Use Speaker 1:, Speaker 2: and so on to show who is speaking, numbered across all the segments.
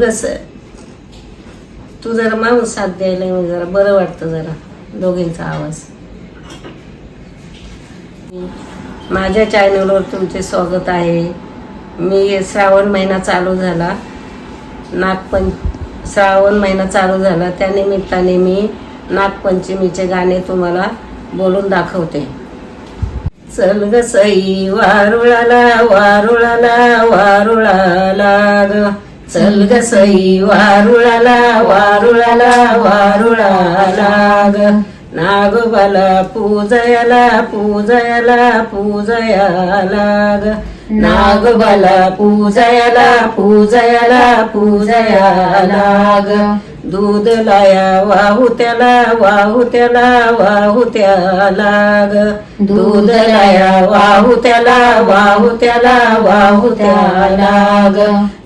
Speaker 1: कसं तू जरा माणूस साथ द्यायला मग जरा बरं वाटतं, जरा दोघींचा आवाज. माझ्या चॅनलवर तुमचे स्वागत आहे. मी श्रावण महिना चालू झाला, श्रावण महिना चालू झाला, त्यानिमित्ताने मी नागपंचमीचे गाणे तुम्हाला बोलून दाखवते. चल ग सई वारुळाला वारुळाला वारुळाला ग, चल ग सई वारुळाला वारुळाला वारुळाला ग, नागोबाला पूजयाला पूजयाला पूजयाला ग, नागोबाला पूजयाला पूजयाला पूजयाला ग, दूध लाया वाहू त्याला वाहू त्याला वाहू त्याला ग, दूध लाया वाहू त्याला वाहू त्याला वाहू त्याला ग,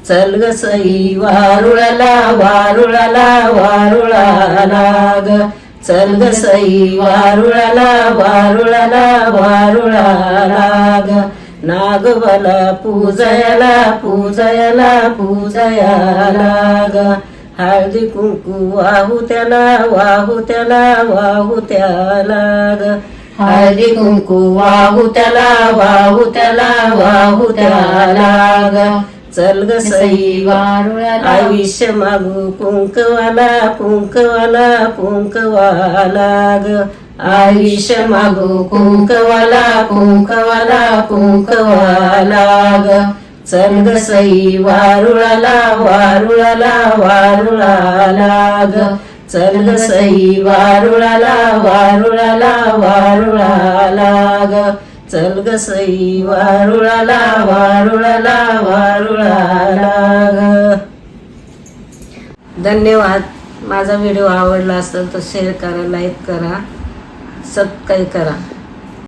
Speaker 1: चल ग सई वारुळाला वारुळाला वारुळाला ग, चल ग सई वारुळाला वारुळाला वारुळाला ग, नागोबाला पूजयाला पूजयाला पूजयाला ग, हळदी कुंकू वाहू त्याला वाहू त्याला वाहू त्याला ग, हळदी कुंकू वाहू त्याला वाहू त्याला वाहू त्याला ग, चल ग सई वारुळाला आयुष्य मागू कुंकवाला कुंकवाला कुंकवाला ग, आयुष्य मागू कुंकवाला कुंकवाला कुंकवाला ग, चल ग सई वारुळाला वारुळाला वारुळाला ग, चल ग सई वारुळाला वारुळाला वारुळाला ग, चल ग सई वारुळाला वारुळाला वारुळाला ग. धन्यवाद. माझा व्हिडिओ आवडला असेल तर शेअर करा, लाईक करा, सबस्क्राईब करा.